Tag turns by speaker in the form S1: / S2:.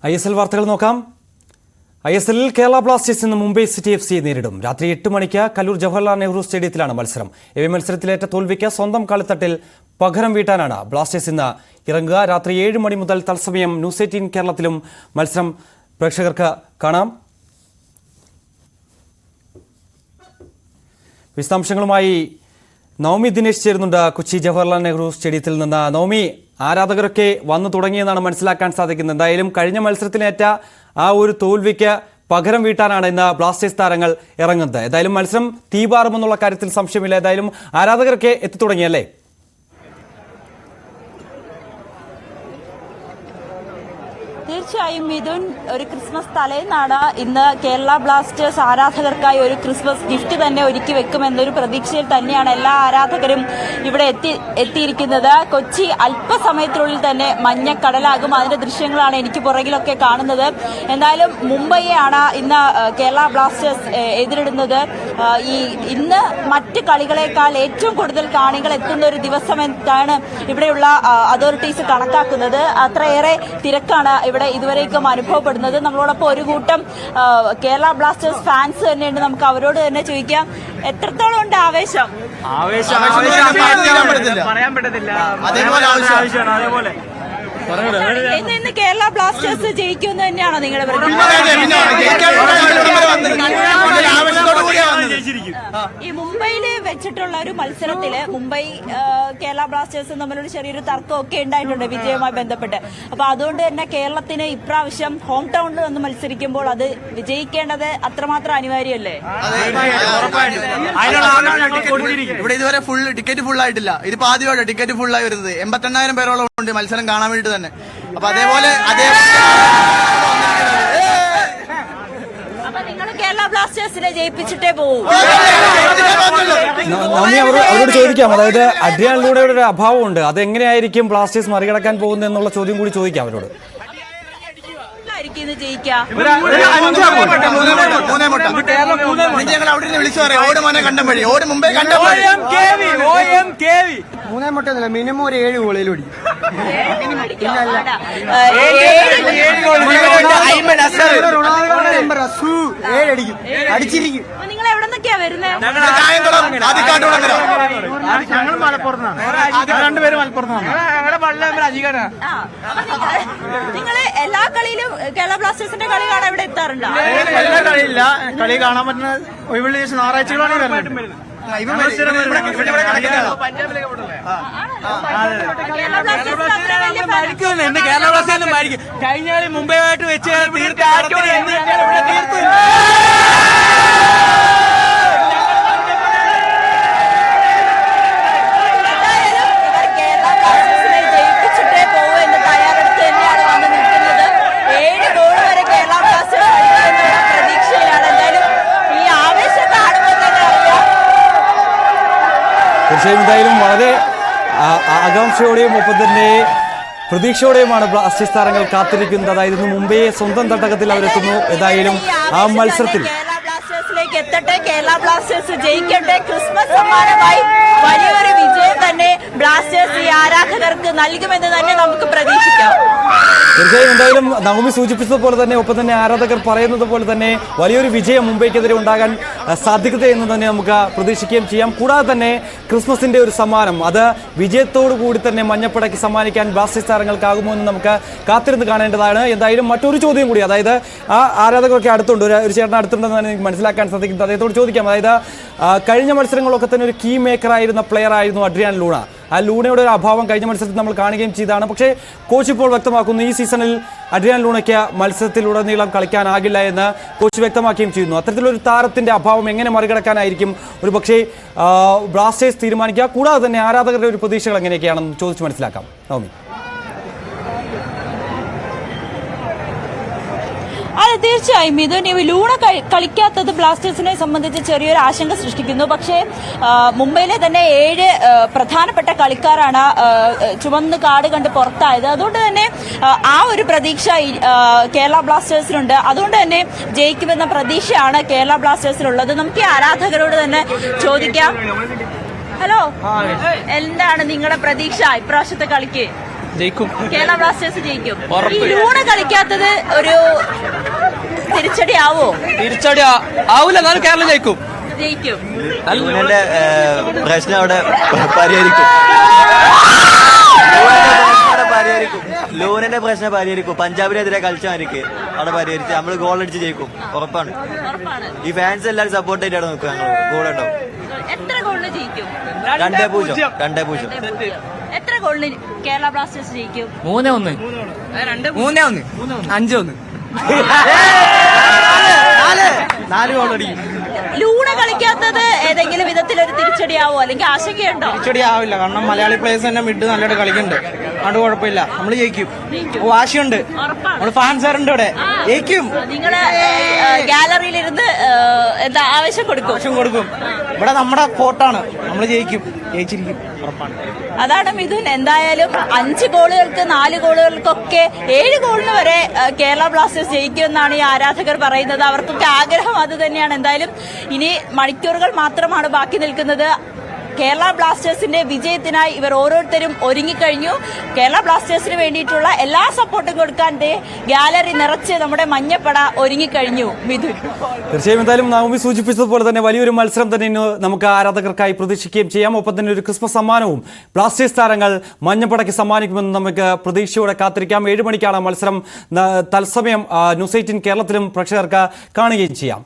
S1: ISL വാർത്തകൾ നോക്കാം. ISL Kerala Blasters ഇന്ന് മുംബൈ സിറ്റി FC നേരിടും. രാത്രി 8 മണിക്ക് കല്ലൂർ ജവഹർലാൽ നെഹ്റു സ്റ്റേഡിയത്തിലാണ് മത്സരം. മത്സരത്തിലേറ്റ തോൽവിക്ക് സ്വന്തം കളിത്തട്ടിൽ പകരം വീട്ടാനാണ് ബ്ലാസ്റ്റേഴ്സ് ഇന്ന് ഇറങ്ങുക. രാത്രി 7 മണി മുതൽ തത്സമയം ന്യൂസ് 18 കേരളത്തിലും മത്സരം പ്രേക്ഷകർക്ക് കാണാം. വിശദാംശങ്ങളുമായി നവമി ദിനേശ് ചേരുന്നുണ്ട് കൊച്ചി ജവഹർലാൽ നെഹ്റു സ്റ്റേഡിയത്തിൽ നിന്ന്. നവമി, ആരാധകരൊക്കെ വന്നു തുടങ്ങിയെന്നാണ് മനസ്സിലാക്കാൻ സാധിക്കുന്നത്. എന്തായാലും കഴിഞ്ഞ മത്സരത്തിലേറ്റ ആ ഒരു തോൽവിക്ക് പകരം വീട്ടാനാണ് ഇന്ന് ബ്ലാസ്റ്റേഴ്സ് താരങ്ങൾ ഇറങ്ങുന്നത്. ഏതായാലും മത്സരം തീപാറുമെന്നുള്ള കാര്യത്തിൽ സംശയമില്ല. ഏതായാലും ആരാധകരൊക്കെ എത്തിത്തുടങ്ങിയല്ലേ?
S2: തീർച്ചയായും മിഥുൻ, ഒരു ക്രിസ്മസ് തലേന്നാണ് ഇന്ന് കേരള ബ്ലാസ്റ്റേഴ്സ് ആരാധകർക്കായി ഒരു ക്രിസ്മസ് ഗിഫ്റ്റ് തന്നെ ഒരുക്കി വെക്കുമെന്നൊരു പ്രതീക്ഷയിൽ തന്നെയാണ് എല്ലാ ആരാധകരും ഇവിടെ എത്തിയിരിക്കുന്നത്. കൊച്ചി അല്പസമയത്തിനുള്ളിൽ തന്നെ മഞ്ഞക്കടലാകും. അതിന്റെ ദൃശ്യങ്ങളാണ് എനിക്ക് പുറകിലൊക്കെ കാണുന്നത്. എന്തായാലും മുംബൈയെയാണ് ഇന്ന് കേരള ബ്ലാസ്റ്റേഴ്സ് എതിരിടുന്നത്. ഇന്ന് മറ്റ് കളികളെക്കാൾ ഏറ്റവും കൂടുതൽ കാണികൾ എത്തുന്ന ഒരു ദിവസമെന്നാണ് ഇവിടെയുള്ള അതോറിറ്റീസ് കണക്കാക്കുന്നത്. അത്രയേറെ തിരക്കാണ് ഇവിടെ ഇതുവരേക്കും അനുഭവപ്പെടുന്നത്. നമ്മളോടൊപ്പം ഒരു കൂട്ടം കേരള ബ്ലാസ്റ്റേഴ്സ് ഫാൻസ് തന്നെയുണ്ട്. നമുക്ക് അവരോട് തന്നെ ചോദിക്കാം, എത്രത്തോളം ഉണ്ട് ആവേശം?
S3: പറയാൻ പറ്റത്തില്ല.
S2: ഇന്ന് കേരള ബ്ലാസ്റ്റേഴ്സ് ജയിക്കുമെന്ന് തന്നെയാണോ നിങ്ങളുടെ പ്രതീക്ഷ? ഈ മുംബൈയില് വെച്ചിട്ടുള്ള ഒരു മത്സരത്തില് മുംബൈ കേരള ബ്ലാസ്റ്റേഴ്സും തമ്മിലൊരു ചെറിയൊരു തർക്കമൊക്കെ ഉണ്ടായിട്ടുണ്ട് വിജയവുമായി ബന്ധപ്പെട്ട്. അപ്പൊ അതുകൊണ്ട് തന്നെ കേരളത്തിന് ഇപ്രാവശ്യം ഹോം ടൗണിൽ വന്ന് മത്സരിക്കുമ്പോൾ അത് വിജയിക്കേണ്ടത് അത്രമാത്രം അനിവാര്യമല്ലേ?
S4: ഇവിടെ ഇതുവരെ ടിക്കറ്റ് ഫുൾ ആയിട്ടില്ല. ഇതിപ്പോ ആദ്യമായിട്ട് ടിക്കറ്റ് ഫുൾ ആയി വരുന്നത്. 88,000 പേരോളം ഉണ്ട് മത്സരം കാണാൻ വേണ്ടിട്ട് തന്നെ. അപ്പൊ അതേപോലെ
S2: കേരള ബ്ലാസ്റ്റേഴ്സിനെ ജയിപ്പിച്ചിട്ടേ പോകും.
S1: അവരോട് ചോദിക്കാം, അതായത് അഡ്രിയാൻ ലൂണയുടെ ഒരു അഭാവമുണ്ട്, അതെങ്ങനെയായിരിക്കും ബ്ലാസ്റ്റേഴ്സ് മറികടക്കാൻ പോകുന്നത് എന്നുള്ള ചോദ്യം കൂടി ചോദിക്കാം അവരോട്.
S4: ഞങ്ങൾ അവിടെ നിന്ന് വിളിച്ചു പറയാം, ഓട് മോനെ കണ്ടം വഴി, ഓട് മുമ്പേ കണ്ടം വഴി.
S5: 3 മുട്ടൊന്നുമില്ല, മിനിമം ഒരു 7 ഗോളിൽ ഓടി. അടിച്ചിരിക്കും.
S2: നിങ്ങൾ എവിടെ നിന്നൊക്കെയാ വരുന്നത്?
S5: ഞങ്ങൾ മലപ്പുറത്താണ്, 2 പേര് മലപ്പുറത്താണ്.
S2: നിങ്ങള് എല്ലാ കളിയിലും കേരള ബ്ലാസ്റ്റേഴ്സിന്റെ കളി കാണാൻ ഇവിടെ എത്താറുണ്ടോ?
S5: എല്ലാ കളിയില്ല, കളി കാണാൻ പറ്റുന്ന ഒഴിവുള്ള ദിവസം ഞായറാഴ്ചകളാണ് വരുന്നത്.
S3: കേരള ബ്ലാസ്റ്റേഴ്സ് മരിക്കും. കഴിഞ്ഞ കളി മുംബൈയായിട്ട് വെച്ച് തീർത്ത
S1: തീർച്ചയായും എന്തായാലും വളരെ ആകാംക്ഷയോടെയും ഒപ്പം തന്നെ പ്രതീക്ഷയോടെയുമാണ് ബ്ലാസ്റ്റേഴ്സ് താരങ്ങൾ കാത്തിരിക്കുന്നത്. അതായത് മുംബൈയെ സ്വന്തം തട്ടകത്തിൽ അവരെത്തുന്നു. ഏതായാലും ആ മത്സരത്തിൽ
S2: ബ്ലാസ്റ്റേഴ്സിലേക്ക് എത്തട്ടെ, കേരള ബ്ലാസ്റ്റേഴ്സ് ജയിക്കട്ടെ. ക്രിസ്മസ് സമ്മാനമായി വലിയൊരു വിജയം തന്നെ ബ്ലാസ്റ്റേഴ്സ് ഈ ആരാധകർക്ക് നൽകുമെന്ന് തന്നെ നമുക്ക് പ്രതീക്ഷിക്കാം.
S1: തീർച്ചയായും എന്തായാലും നവമി സൂചിപ്പിച്ചതുപോലെ തന്നെ ഒപ്പം തന്നെ ആരാധകർ പറയുന്നത് പോലെ തന്നെ വലിയൊരു വിജയം മുംബൈക്കെതിരെ ഉണ്ടാകാൻ സാധിക്കട്ടെ എന്ന് തന്നെ നമുക്ക് പ്രതീക്ഷിക്കുകയും ചെയ്യാം. കൂടാതെ തന്നെ ക്രിസ്മസിന്റെ ഒരു സമ്മാനം, അത് വിജയത്തോടു കൂടി തന്നെ മഞ്ഞപ്പടയ്ക്ക് സമ്മാനിക്കാൻ ബ്ലാസ്റ്റേഴ്സ് താരങ്ങൾക്കാകുമോ എന്ന് നമുക്ക് കാത്തിരുന്ന് കാണേണ്ടതാണ്. എന്തായാലും മറ്റൊരു ചോദ്യം കൂടി, അതായത് ആ ആരാധകരൊക്കെ അടുത്തുണ്ട്, ഒരു ചേട്ടൻ അടുത്തുണ്ടെന്നാണ് എനിക്ക് മനസ്സിലാക്കാൻ സാധിക്കുന്നത്. അദ്ദേഹത്തോട് ചോദിക്കാം, അതായത് കഴിഞ്ഞ മത്സരങ്ങളൊക്കെ തന്നെ ഒരു കീ മേക്കർ ആയിരുന്ന പ്ലെയർ ആയിരുന്നു അഡ്രിയാൻ ലൂണ. ആ ലൂണയുടെ ഒരു അഭാവം കഴിഞ്ഞ മത്സരത്തിൽ നമ്മൾ കാണുകയും ചെയ്തതാണ്. പക്ഷേ കോച്ച് ഇപ്പോൾ വ്യക്തമാക്കുന്നു, ഈ സീസണിൽ അഡ്രിയാൻ ലൂണയ്ക്ക് മത്സരത്തിലുടനീളം കളിക്കാനാകില്ല എന്ന് കോച്ച് വ്യക്തമാക്കുകയും ചെയ്യുന്നു. അത്തരത്തിലൊരു താരത്തിന്റെ അഭാവം എങ്ങനെ മറികടക്കാനായിരിക്കും ഒരു പക്ഷേ ബ്ലാസ്റ്റേഴ്സ് തീരുമാനിക്കുക? കൂടാതെ തന്നെ ആരാധകരുടെ ഒരു പ്രതീക്ഷകൾ എങ്ങനെയൊക്കെയാണെന്ന് ചോദിച്ച് മനസ്സിലാക്കാം. നവമി.
S2: അതെ, തീർച്ചയായും മിഥുൻ, ഈ ലൂണ കളിക്കാത്തത് ബ്ലാസ്റ്റേഴ്സിനെ സംബന്ധിച്ച് ചെറിയൊരു ആശങ്ക സൃഷ്ടിക്കുന്നു. പക്ഷേ മുംബൈയിലെ തന്നെ 7 പ്രധാനപ്പെട്ട കളിക്കാരാണ് ചുവന്ന് കാട് കണ്ട് പുറത്തായത്. അതുകൊണ്ട് തന്നെ ആ ഒരു പ്രതീക്ഷ കേരള ബ്ലാസ്റ്റേഴ്സിനുണ്ട്. അതുകൊണ്ട് തന്നെ ജയിക്കുമെന്ന പ്രതീക്ഷയാണ് കേരള ബ്ലാസ്റ്റേഴ്സിനുള്ളത്. നമുക്ക് ഈ ആരാധകരോട് തന്നെ ചോദിക്കാം. ഹലോ, എന്താണ് നിങ്ങളുടെ പ്രതീക്ഷ ഇപ്രാവശ്യത്തെ കളിക്ക്?
S3: ജയിക്കും.
S2: കേരള ബ്ലാസ്റ്റേഴ്സ് ജയിക്കും. ഈ ലൂണ് കളിക്കാത്തത് ഒരു തിരിച്ചടി ആവോ?
S3: തിരിച്ചടി ആവൂല, എന്നാലും കേരളം ജയിക്കും.
S2: ജയിക്കും.
S6: ലൂനന്റെ പ്രശ്നം അവിടെ പരിഹരിക്കും. ലൂനന്റെ പ്രശ്നം പരിഹരിക്കും. പഞ്ചാബിനെതിരെ കളിച്ചായിരിക്കും അവിടെ പരിഹരിച്ച് നമ്മൾ ഗോൾ അടിച്ച് ജയിക്കും, ഉറപ്പാണ്. ഈ ഫാൻസ് എല്ലാവരും സപ്പോർട്ട് ആയിട്ട് അവിടെ നിൽക്കും. ഞങ്ങൾ കൂടെ ഉണ്ടാവും.
S2: എത്ര ഗോളിന് ജയിക്കും?
S6: 2-0. 2-0.
S2: എത്ര ഗോളിന് കേരള ബ്ലാസ്റ്റേഴ്സ് ജയിക്കും?
S3: 3-1. 3-1. 5-1.
S5: 4 ഗോൾ അടിക്കും.
S2: ലൂണ കളിക്കാത്തത് ഏതെങ്കിലും വിധത്തിലൊരു തിരിച്ചടിയാവോ അല്ലെങ്കിൽ ആശങ്കയുണ്ടോ?
S5: തിരിച്ചടി ആവില്ല, കാരണം മലയാളി പ്ലേയേഴ്സ് തന്നെ മിഡ് നല്ലതായിട്ട് കളിക്കുന്നുണ്ട്. അതുകൊണ്ട് കുഴപ്പമില്ല, നമ്മൾ ജയിക്കും. വാശിയുണ്ട്, നമ്മൾ ഫാൻസാറുണ്ട് ഇവിടെ, ജയിക്കും.
S2: നിങ്ങള് ഗാലറിയിലിരുന്ന് എന്താ ആവശ്യം കൊടുക്കും?
S5: ഇവിടെ നമ്മുടെ ഫോർട്ടാണ്, നമ്മൾ ജയിക്കും, ജയിച്ചിരിക്കും, ഉറപ്പാണ്.
S2: അതാണ് മിഥുൻ. എന്തായാലും 5 ഗോളുകൾക്ക് 4 ഗോളുകൾക്കൊക്കെ 7 ഗോളിന് വരെ കേരള ബ്ലാസ്റ്റേഴ്സ് ജയിക്കുമെന്നാണ് ഈ ആരാധകർ പറയുന്നത്. അവർക്കൊക്കെ ആഗ്രഹം അത് തന്നെയാണ്. എന്തായാലും ഇനി മണിക്കൂറുകൾ മാത്രമാണ് ബാക്കി നിൽക്കുന്നത്. കേരള ബ്ലാസ്റ്റേഴ്സിന്റെ വിജയത്തിനായി ഇവർ ഓരോരുത്തരും ഒരുങ്ങിക്കഴിഞ്ഞു. കേരള ബ്ലാസ്റ്റേഴ്സിന് വേണ്ടിയിട്ടുള്ള എല്ലാ സപ്പോർട്ടും കൊടുക്കാൻ ഗാലറി നിറച്ച് നമ്മുടെ മഞ്ഞപ്പട ഒരുങ്ങിക്കഴിഞ്ഞു. മിഥുൻ,
S1: തീർച്ചയായും എന്തായാലും നവമി സൂചിപ്പിച്ചതുപോലെ തന്നെ വലിയൊരു മത്സരം തന്നെ ഇന്ന് നമുക്ക് ആരാധകർക്കായി പ്രതീക്ഷിക്കുകയും ചെയ്യാം. ഒപ്പം തന്നെ ഒരു ക്രിസ്മസ് സമ്മാനവും ബ്ലാസ്റ്റേഴ്സ് താരങ്ങൾ മഞ്ഞപ്പടയ്ക്ക് സമ്മാനിക്കുമെന്ന് നമുക്ക് പ്രതീക്ഷയോടെ കാത്തിരിക്കാം. 7 മണിക്കാണ് മത്സരം. തത്സമയം ന്യൂസ് 18 കേരളത്തിലും പ്രേക്ഷകർക്ക് കാണുകയും ചെയ്യാം.